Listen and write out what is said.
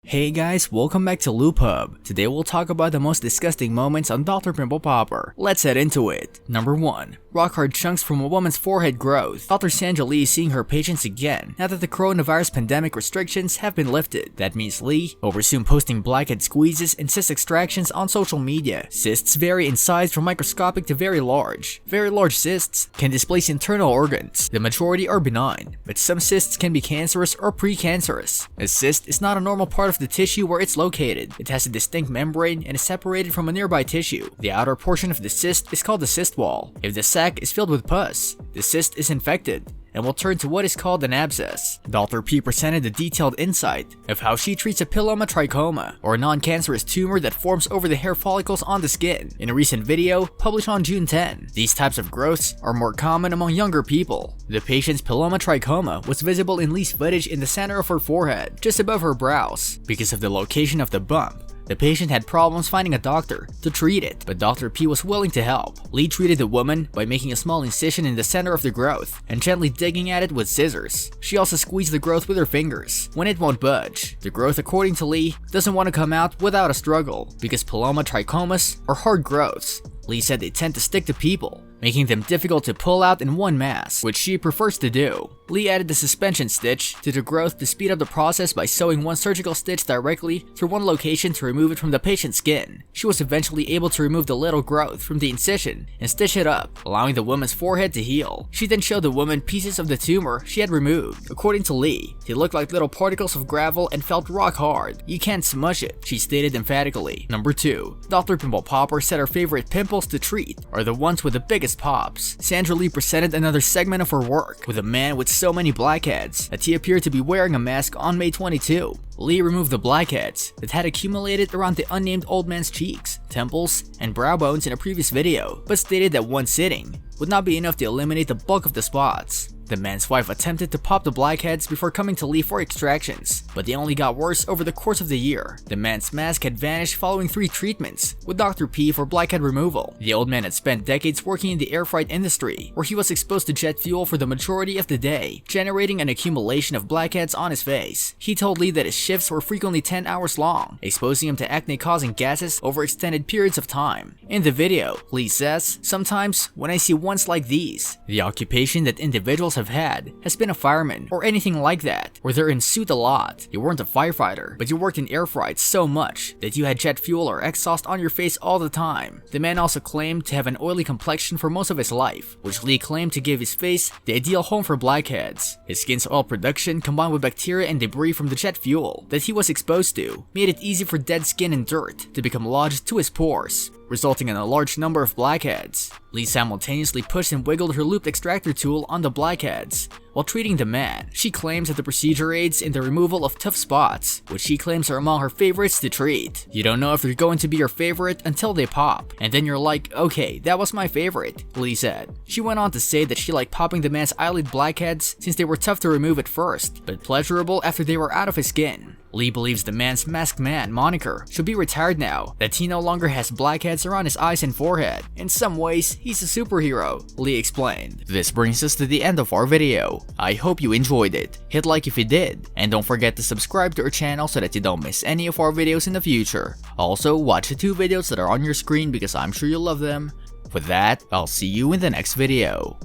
Hey guys, welcome back to LoopHub. Today we'll talk about the most disgusting moments on Dr. Pimple Popper. Let's head into it. Number 1. Rock hard chunks from a woman's forehead growth. Dr. Sandra Lee is seeing her patients again now that the coronavirus pandemic restrictions have been lifted. That means Lee will resume posting blackhead squeezes and cyst extractions on social media. Cysts vary in size from microscopic to very large. Very large cysts can displace internal organs. The majority are benign, but some cysts can be cancerous or precancerous. A cyst is not a normal part of the tissue where it's located. It has a distinct membrane and is separated from a nearby tissue. The outer portion of the cyst is called the cyst wall. If the sac is filled with pus, the cyst is infected and will turn to what is called an abscess. Dr. P presented a detailed insight of how she treats a pilomatricoma, or a non-cancerous tumor that forms over the hair follicles on the skin, in a recent video published on June 10. These types of growths are more common among younger people. The patient's pilomatricoma was visible in Lee's footage in the center of her forehead, just above her brows. Because of the location of the bump, the patient had problems finding a doctor to treat it, but Dr. P was willing to help. Lee treated the woman by making a small incision in the center of the growth and gently digging at it with scissors. She also squeezed the growth with her fingers. When it won't budge, the growth, according to Lee, doesn't want to come out without a struggle, because pilomatrichomas are hard growths. Lee said they tend to stick to people, making them difficult to pull out in one mass, which she prefers to do. Lee added the suspension stitch to the growth to speed up the process by sewing one surgical stitch directly through one location to remove it from the patient's skin. She was eventually able to remove the little growth from the incision and stitch it up, allowing the woman's forehead to heal. She then showed the woman pieces of the tumor she had removed. According to Lee, they looked like little particles of gravel and felt rock hard. "You can't smush it," she stated emphatically. Number 2. Dr. Pimple Popper said her favorite pimples to treat are the ones with the biggest pops. Sandra Lee presented another segment of her work with a man with so many blackheads that he appeared to be wearing a mask on May 22. Lee removed the blackheads that had accumulated around the unnamed old man's cheeks, temples, and brow bones in a previous video, but stated that one sitting would not be enough to eliminate the bulk of the spots. The man's wife attempted to pop the blackheads before coming to Lee for extractions, but they only got worse over the course of the year. The man's mask had vanished following 3 treatments with Dr. P for blackhead removal. The old man had spent decades working in the air freight industry, where he was exposed to jet fuel for the majority of the day, generating an accumulation of blackheads on his face. He told Lee that his shifts were frequently 10 hours long, exposing him to acne-causing gases over extended periods of time. In the video, Lee says, "Sometimes, when I see ones like these, the occupation that individuals have had has been a fireman or anything like that, where they're in suit a lot. You weren't a firefighter, but you worked in air freight so much that you had jet fuel or exhaust on your face all the time." The man also claimed to have an oily complexion for most of his life, which Lee claimed to give his face the ideal home for blackheads. His skin's oil production, combined with bacteria and debris from the jet fuel that he was exposed to, made it easy for dead skin and dirt to become lodged to his pores, resulting in a large number of blackheads. Lee simultaneously pushed and wiggled her looped extractor tool on the blackheads while treating the man. She claims that the procedure aids in the removal of tough spots, which she claims are among her favorites to treat. You don't know if they're going to be your favorite until they pop, and then you're like, "Okay, that was my favorite," Lee said. She went on to say that she liked popping the man's eyelid blackheads since they were tough to remove at first, but pleasurable after they were out of his skin. Lee believes the man's masked man moniker should be retired now that he no longer has blackheads around his eyes and forehead. In some ways, he's a superhero, Lee explained. This brings us to the end of our video. I hope you enjoyed it. Hit like if you did, and don't forget to subscribe to our channel so that you don't miss any of our videos in the future. Also, watch the 2 videos that are on your screen because I'm sure you'll love them. With that, I'll see you in the next video.